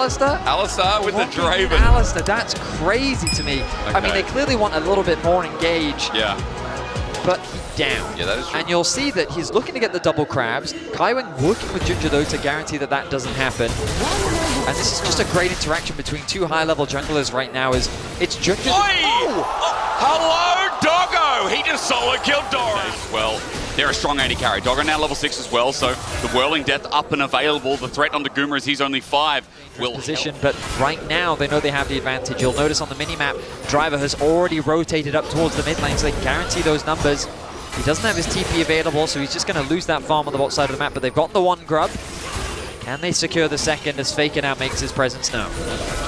Alistair with the Draven. Alistair, that's crazy to me. Okay. I mean, they clearly want a little bit more engaged. Yeah. But he's down. Yeah, that is true. And you'll see that he's looking to get the double crabs. Kaiwen working with Ginger, though, to guarantee that that doesn't happen. And this is just a great interaction between two high-level junglers right now. It's Ginger. Oh! Hello, Doggo! He just solo killed Doran. Well, they're a strong AD carry. Doggo now level 6 as well, so the Whirling Death up and available. The threat on Guma is he's only 5. Will position, but right now they know they have the advantage. You'll notice on the mini-map, Driver has already rotated up towards the mid lane, so they can guarantee those numbers. He doesn't have his TP available, so he's just going to lose that farm on the bot side of the map, but they've got the one grub. Can they secure the second as Fakera now makes his presence known?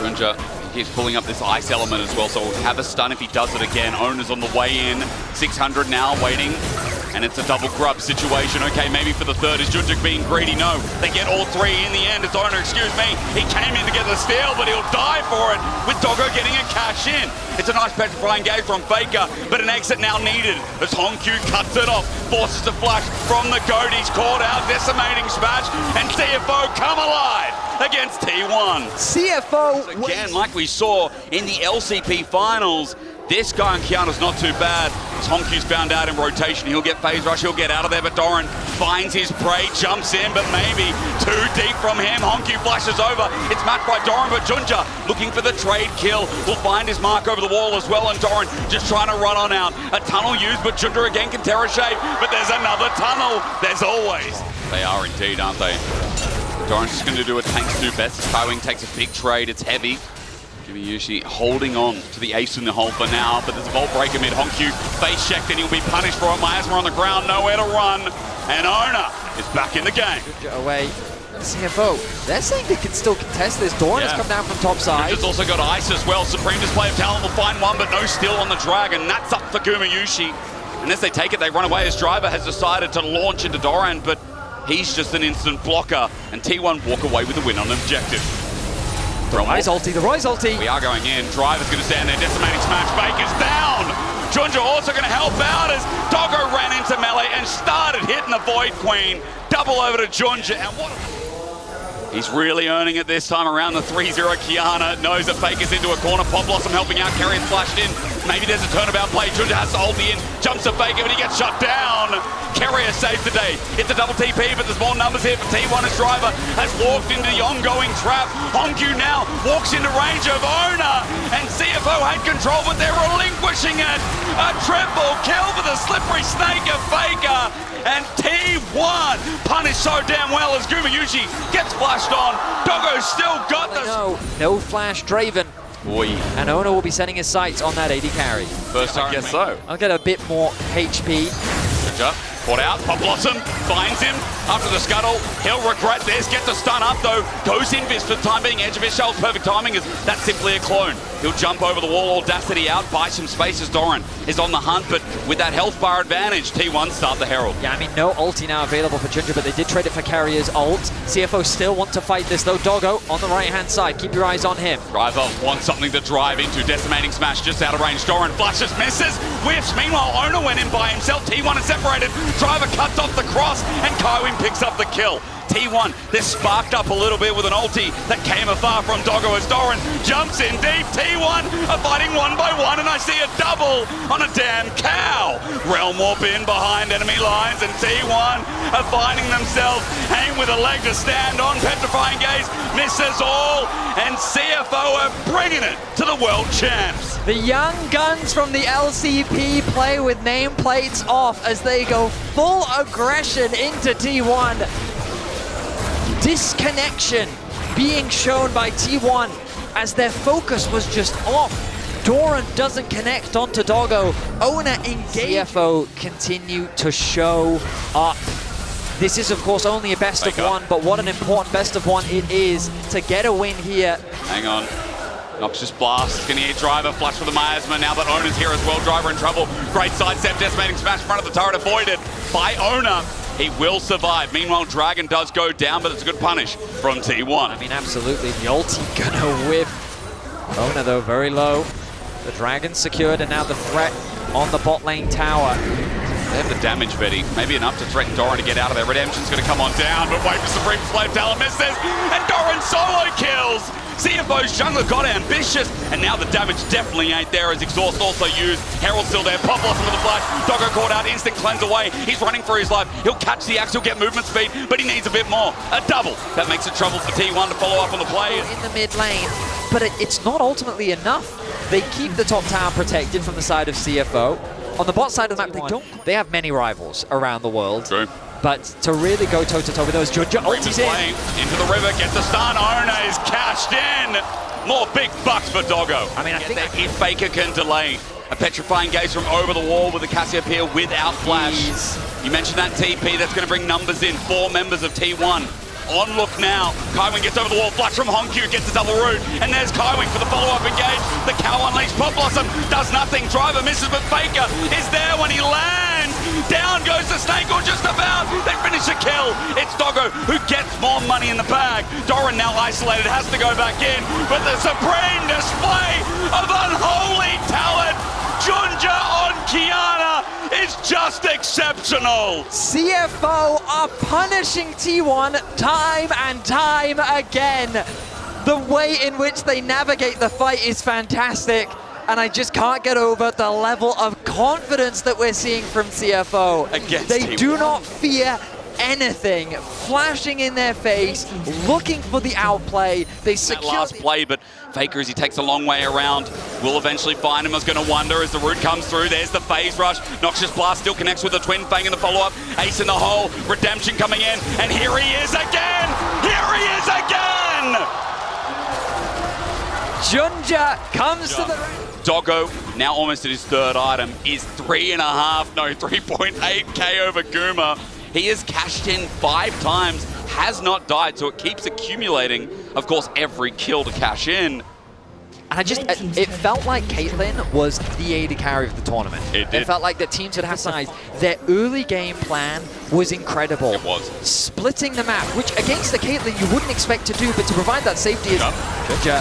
Ginger keeps pulling up this ice element as well, so we'll have a stun if he does it again. Owner's on the way in, 600 now, waiting. And it's a double grub situation. Okay, maybe for the third. Is Junjuk being greedy? No. They get all three in the end. It's Owner, excuse me. He came in to get the steal, but he'll die for it with Doggo getting a cash in. It's a nice petrifying gauge from Fakera, but an exit now needed as Honkyu cuts it off, forces a flash from the goat. He's caught out, decimating smash, and CFO come alive against T1. CFO again, like we saw in the LCP finals. This guy on Kiana's not too bad. As Honkyu's found out in rotation, he'll get phase rush, he'll get out of there, but Doran finds his prey, jumps in, but maybe too deep from him. Honkyu flashes over. It's matched by Doran, but Junja looking for the trade kill. Will find his mark over the wall as well, and Doran just trying to run on out. A tunnel used, but Junja again can tear a shape, but there's another tunnel. There's always. They are indeed, aren't they? Doran's just going to do what tanks do best. Kaiwing takes a big trade. It's heavy. Yushi holding on to the ace in the hole for now, but there's a vault breaker mid. Honkyu face checked and he'll be punished for it. Miasma on the ground, nowhere to run, and Owner is back in the game. Away, CFO. They're saying they can still contest this. Doran has come down from top side. Just also got ice as well. Supreme display of talent will find one, but no steal on the Dragon. That's up for Gumayushi. Unless they take it, they run away as Driver has decided to launch into Doran, but he's just an instant blocker, and T1 walk away with the win on objective. The Roy's ulti. We are going in. Driver's going to stand there. Decimating smash. Baker's down. Junja also going to help out as Doggo ran into melee and started hitting the Void Queen. Double over to Junja. And what? He's really earning it this time around. The 3-0 Kiana knows that Faker's into a corner. Pop Blossom helping out. Carrier's flashed in. Maybe there's a turnabout play. Junja has to hold the in. Jumps to Faker, but he gets shut down. Carrier saves the day. It's a double TP, but there's more numbers here for T1 as Driver has walked into the ongoing trap. Honkyu now walks into range of Owner, and CFO had control, but they're relinquishing it. A triple kill for the slippery snake of Faker, and T1 punished so damn well as Gumayushi gets flashed on. Doggo's still got this. No flash Draven. Boy. And Owner will be setting his sights on that AD carry. First time, I guess so. I'll get a bit more HP. Caught out, Pop Blossom finds him after the scuttle. He'll regret this, gets a stun up though, goes in for the time being, edge of his shell's perfect timing is that's simply a clone. He'll jump over the wall, audacity out, buy some space as Doran is on the hunt, but with that health bar advantage, T1 start the Herald. Yeah, I mean, no ulti now available for Ginger, but they did trade it for Carrier's ult. CFO still want to fight this though. Doggo on the right-hand side, keep your eyes on him. Driver wants something to drive into, decimating smash just out of range. Doran flashes, misses, whiffs. Meanwhile, Owner went in by himself. T1 is separated. Driver cuts off the cross, and Kaiwing picks up the kill. T1, they're sparked up a little bit with an ulti that came afar from Doggo as Doran jumps in deep. T1 are fighting one by one, and I see a double on a damn cow. Realm Warp in behind enemy lines, and T1 are finding themselves hanging with a leg to stand on. Petrifying Gaze misses all, and CFO are bringing it to the world champs. The young guns from the LCP play with nameplates off as they go full aggression into T1. Disconnection being shown by T1 as their focus was just off. Doran doesn't connect onto Doggo. Owner engage. CFO continue to show up. This is, of course, only a best of one, but what an important best of one it is to get a win here. Hang on. Noxious Blast, can he hit Driver, flush with the Miasma, now that Owner's here as well, Driver in trouble. Great sidestep, decimating smash in front of the turret, avoided by Owner. He will survive. Meanwhile, Dragon does go down, but it's a good punish from T1. I mean, absolutely, the ulti gonna whiff. Owner, though, very low. The Dragon secured, and now the threat on the bot lane tower. They have the damage, Betty. Maybe enough to threaten Doran to get out of there. Redemption's going to come on down, but wait for Supreme Slave Talent misses, and Doran solo kills exposed, Jungler got ambitious, and now the damage definitely ain't there as Exhaust also used. Herald's still there, Pop Blossom with the flash, Doggo caught out, instant cleanse away, he's running for his life, he'll catch the axe, he'll get movement speed, but he needs a bit more. A double, that makes it trouble for T1 to follow up on the play. In the mid lane, but it's not ultimately enough. They keep the top tower protected from the side of CFO. On the bot side of the map, they have many rivals around the world. True. But to really go toe-to-toe with those, Junja ultis into the river, gets the stun, Ona is cashed in. More big bucks for Doggo. I mean, I think if Faker can delay a petrifying gaze from over the wall with the Cassiopeia without flash. You mentioned that TP, that's going to bring numbers in. 4 members of T1. On look now, Kaiwing gets over the wall, flash from Honkyu, gets the double root, and there's Kaiwing for the follow-up engage. The cow unleashed, Pop Blossom does nothing, Driver misses, but Faker is there when he lands. Down goes the Snake, or just about. They finish the kill. It's Doggo who gets more money in the bag. Doran now isolated, has to go back in, but the supreme display of unholy talent, Junja on Kiana, is just exceptional. CFO are punishing T1 time and time again. The way in which they navigate the fight is fantastic, and I just can't get over the level of confidence that we're seeing from CFO. Against they T1. do not fear anything, flashing in their face, looking for the outplay. They secure that last play, but Faker, as he takes a long way around, will eventually find him. I was going to wonder as the root comes through. There's the phase rush. Noxious Blast still connects with the Twin Fang in the follow-up. Ace in the hole. Redemption coming in. And here he is again! Here he is again! Junja comes to the... Doggo, now almost at his 3rd item, is 3.8k over Guma. He has cashed in 5 times, has not died, so it keeps accumulating, of course, every kill to cash in. And it felt like Caitlyn was the AD carry of the tournament. It did. It felt like the teams would have size. Their early game plan was incredible. It was. Splitting the map, which against the Caitlyn you wouldn't expect to do, but to provide that safety is...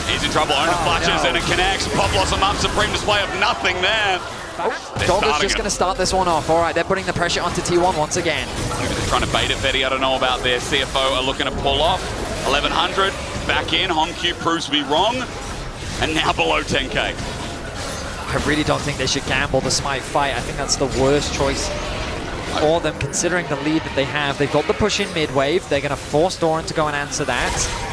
He's in trouble, Ona flashes and it connects. Pop Blossom up, supreme display of nothing there. Doggo's just going to start this one off. All right, they're putting the pressure onto T1 once again. Maybe they're trying to bait it, Betty. I don't know about their CFO are looking to pull off. 1100, back in. Honkyu proves to be wrong. And now below 10k. I really don't think they should gamble the Smite fight. I think that's the worst choice for them, considering the lead that they have. They've got the push in mid-wave. They're going to force Doran to go and answer that.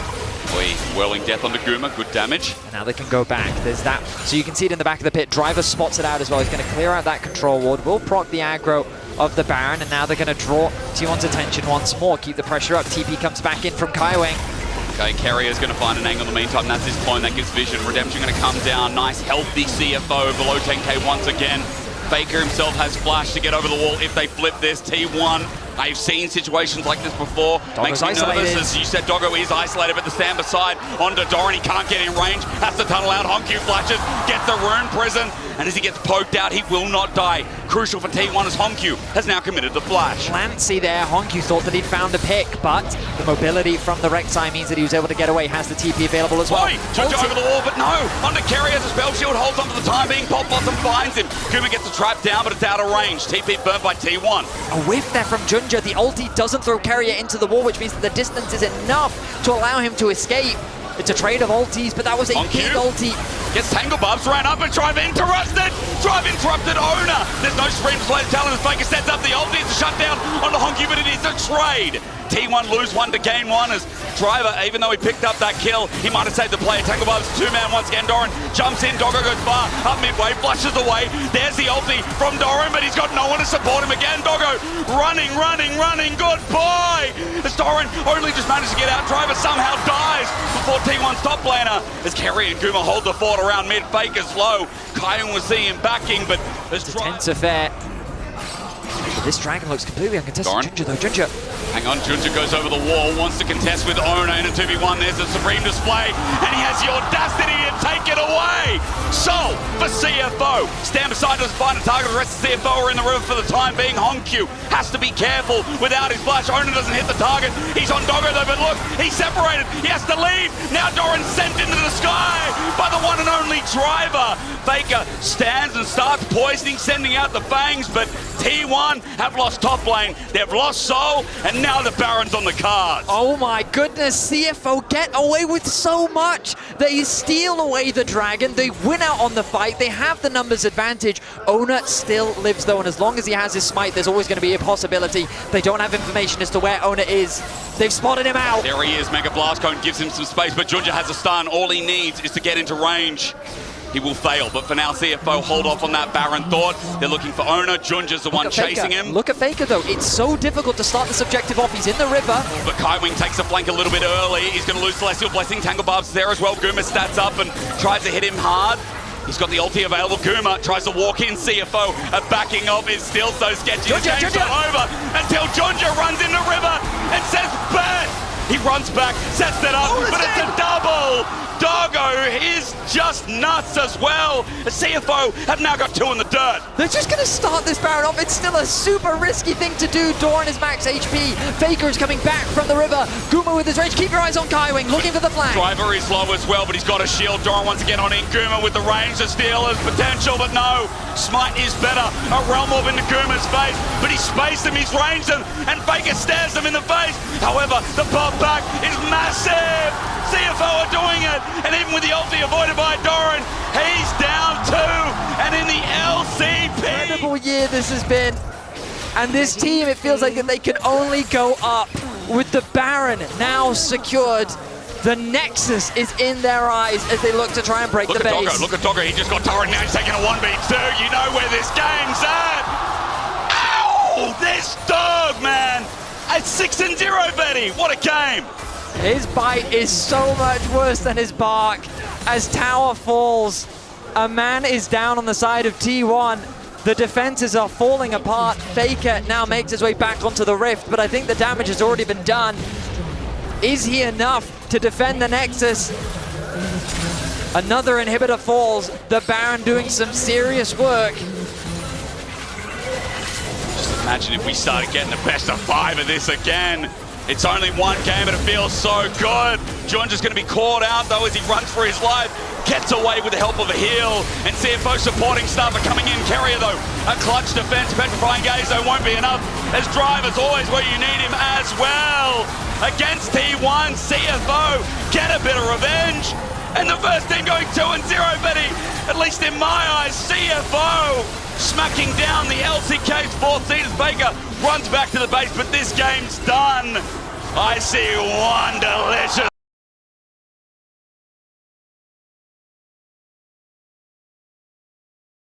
Whirling Death onto Guma, good damage. And now they can go back. There's that. So you can see it in the back of the pit. Driver spots it out as well. He's going to clear out that control ward. Will proc the aggro of the Baron. And now they're going to draw T1's attention once more. Keep the pressure up. TP comes back in from Kaiwing. Okay, Carrier's going to find an angle in the meantime. That's his point. That gives vision. Redemption going to come down. Nice, healthy CFO below 10k once again. Faker himself has flash to get over the wall if they flip this. T1, I've seen situations like this before. Doggo's Makes me isolated. nervous, as you said, Doggo is isolated, but the stand beside onto Doran, he can't get in range, has to tunnel out, Honkyu flashes, gets the rune prison, and as he gets poked out, he will not die. Crucial for T1 as Honkyu has now committed the flash. Lancy there. Honkyu thought that he'd found a pick, but the mobility from the Rek'Sai means that he was able to get away. Has the TP available as well. Junja over the wall, but no. Onto Carrier as a spell shield, holds on for the time being. Pop Blossom finds him. Guma gets the trap down, but it's out of range. TP burnt by T1. A whiff there from Junja. The ulti doesn't throw Carrier into the wall, which means that the distance is enough to allow him to escape. It's a trade of ultis, but that was a big ulti. Gets Tangle Bubs, ran up and Drive interrupted. Drive interrupted Ona. There's no Supreme Display of Talent as Faker sets up the ulti. It's a shutdown on the Honkyu, but it is a trade. T1 lose 1 to gain 1 as Driver, even though he picked up that kill, he might have saved the play. Tangle Bubs, 2-man once again. Doran jumps in, Doggo goes far, up midway, flushes away. There's the ulti from Doran, but he's got no one to support him again. Doggo running, goodbye. As Doran only just managed to get out, Driver somehow dies before T1's top laner. As Kerry and Guma hold the fort around mid, Faker's low. Kaiwing was seeing him backing, but there's It's a tense affair. But this dragon looks completely uncontested. Doran. Junja though, Junja. Hang on, Junja goes over the wall, wants to contest with Ona in a 2v1. There's a Supreme Display, and he has the audacity to take it away. So, for CFO, stand beside us, find a target. The rest of CFO are in the river for the time being. Honkyu has to be careful without his flash. Ona doesn't hit the target. He's on Doggo though, but look, he's separated. He has to leave. Now Doran sent into the sky by the one and only Driver. Faker stands and starts poisoning, sending out the fangs, but T1 have lost top lane, they've lost soul, and now the Baron's on the cards. Oh my goodness, CFO get away with so much. They steal away the dragon, they win out on the fight, they have the numbers advantage. Ona still lives though, and as long as he has his smite, there's always going to be a possibility. They don't have information as to where Ona is. They've spotted him out. There he is, Mega Blast Cone gives him some space, but Junja has a stun. All he needs is to get into range. He will fail, but for now, CFO hold off on that Baron thought. They're looking for Ona. Junja's the one chasing him. Look at Fakera though. It's so difficult to start this objective off. He's in the river. But Kaiwing takes a flank a little bit early. He's going to lose Celestial Blessing. Tangle Barb's there as well. Guma stats up and tries to hit him hard. He's got the ulti available. Guma tries to walk in. CFO backing off is still so sketchy. The game's not over until Junja runs in the river and says, "Bet!" He runs back, sets it up, but it's a double! Doggo is just nuts as well. The CFO have now got 2 in the dirt. They're just going to start this Baron off. It's still a super risky thing to do. Doran is max HP. Faker is coming back from the river. Guma with his range. Keep your eyes on Kaiwing, looking for the flank. Driver is low as well, but he's got a shield. Doran once again on in. Guma with the range to steal his potential, but no. Smite is better. A Realm Orb into Guma's face, but he's spaced him, he's ranged him, and Faker stares him in the face. However, the pop back is massive. CFO are doing it, and even with the ulti avoided by Doran, he's down 2, and in the LCP. Incredible year this has been, and this team, it feels like that they can only go up with the Baron now secured. The Nexus is in their eyes as they look to try and break the base. Look at Doggo, he just got Torrent, now he's taking a 1v2. You know where this game's at. Ow! This dog, man! It's 6-0, Betty. What a game! His bite is so much worse than his bark. As tower falls, a man is down on the side of T1. The defenses are falling apart. Faker now makes his way back onto the rift, but I think the damage has already been done. Is he enough to defend the Nexus? Another inhibitor falls. The Baron doing some serious work. Just imagine if we started getting the best of 5 of this again. It's only one game, but it feels so good. Junja's going to be caught out, though, as he runs for his life. Gets away with the help of a heal. And CFO supporting staff are coming in. Carrier, though, a clutch defense. Petrifying Gaze, though, won't be enough. As Driver's always where you need him as well. Against T1, CFO get a bit of revenge. And the first team going 2-0, Betty. At least in my eyes, CFO smacking down the LCK's 4th seed as Baker runs back to the base, but this game's done. I see one delicious